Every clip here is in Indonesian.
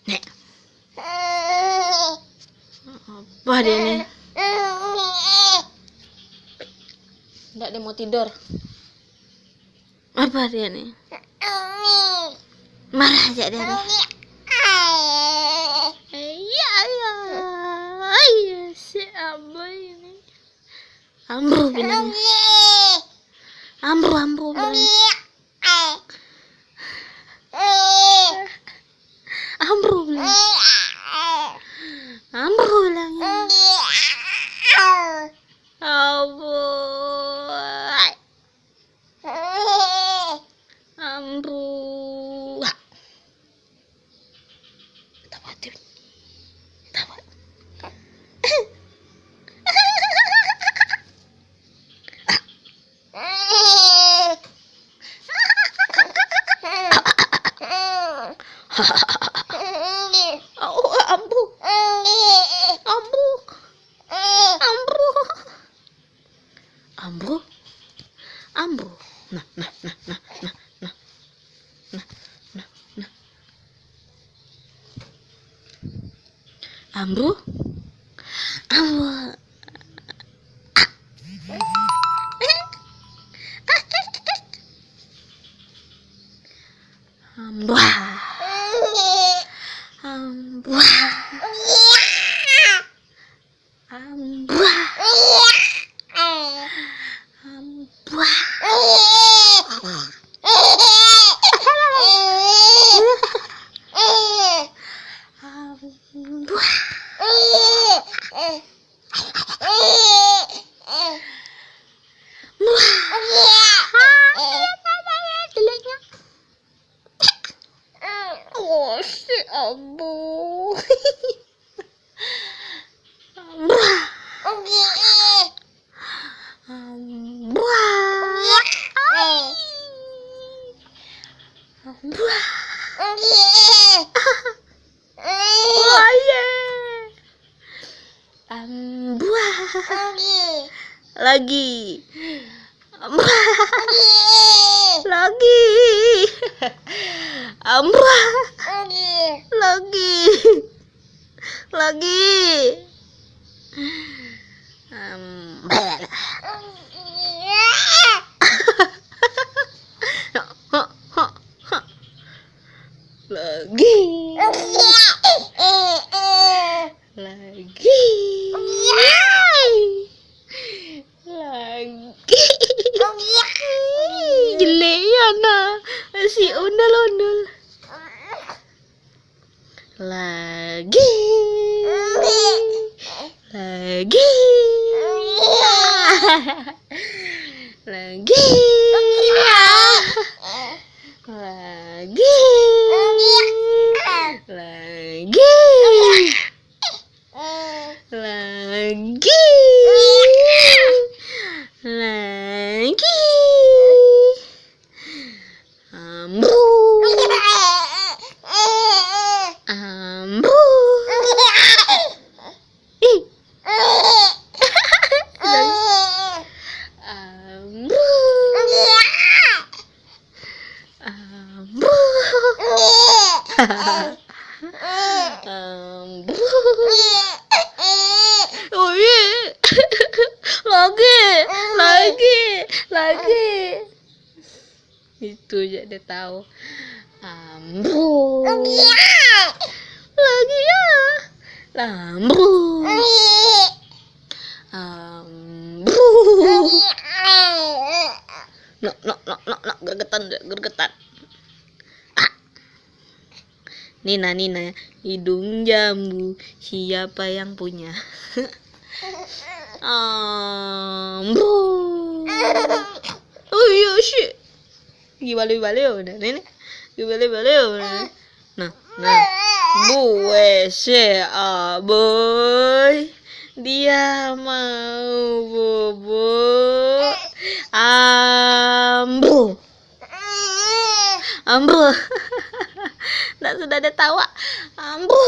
Nek. Apa dia nih? Enggak, dia mau tidur. Apa dia nih? Marah aja dia nih. Iya si Ambo ini. Ambo bilangnya. Ambo bilangnya. Ambo bilangnya. Ambo bilangnya. Ambo. Ambo. Tawatin. Tawa. Oh, Ambo. Ambo. Ambo. Ambo. Ambo. Nah. Ambo. Ambo. Ambo. Ambo. Ambo. Ambo. Oh, si Ambo. Lagi. Lagi. Lagi. Jelek ya nah, si ondel-ondel. Lagi. Ambo. Oh iya. Lagi. Itu aja dia tahu. Ambo. Lagi ya. Lambu. Ambo. Nak gergetan. Nina, hidung jambu, siapa yang punya? Ambo. Oh iya sih. Gibale udah ini. Gibale udah. Nah. Buese aboy. Dia mau bobo. Ambo. Nggak sudah ada tawa. Ambo.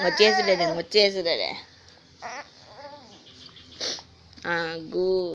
Ngoceh sudah deh. Aku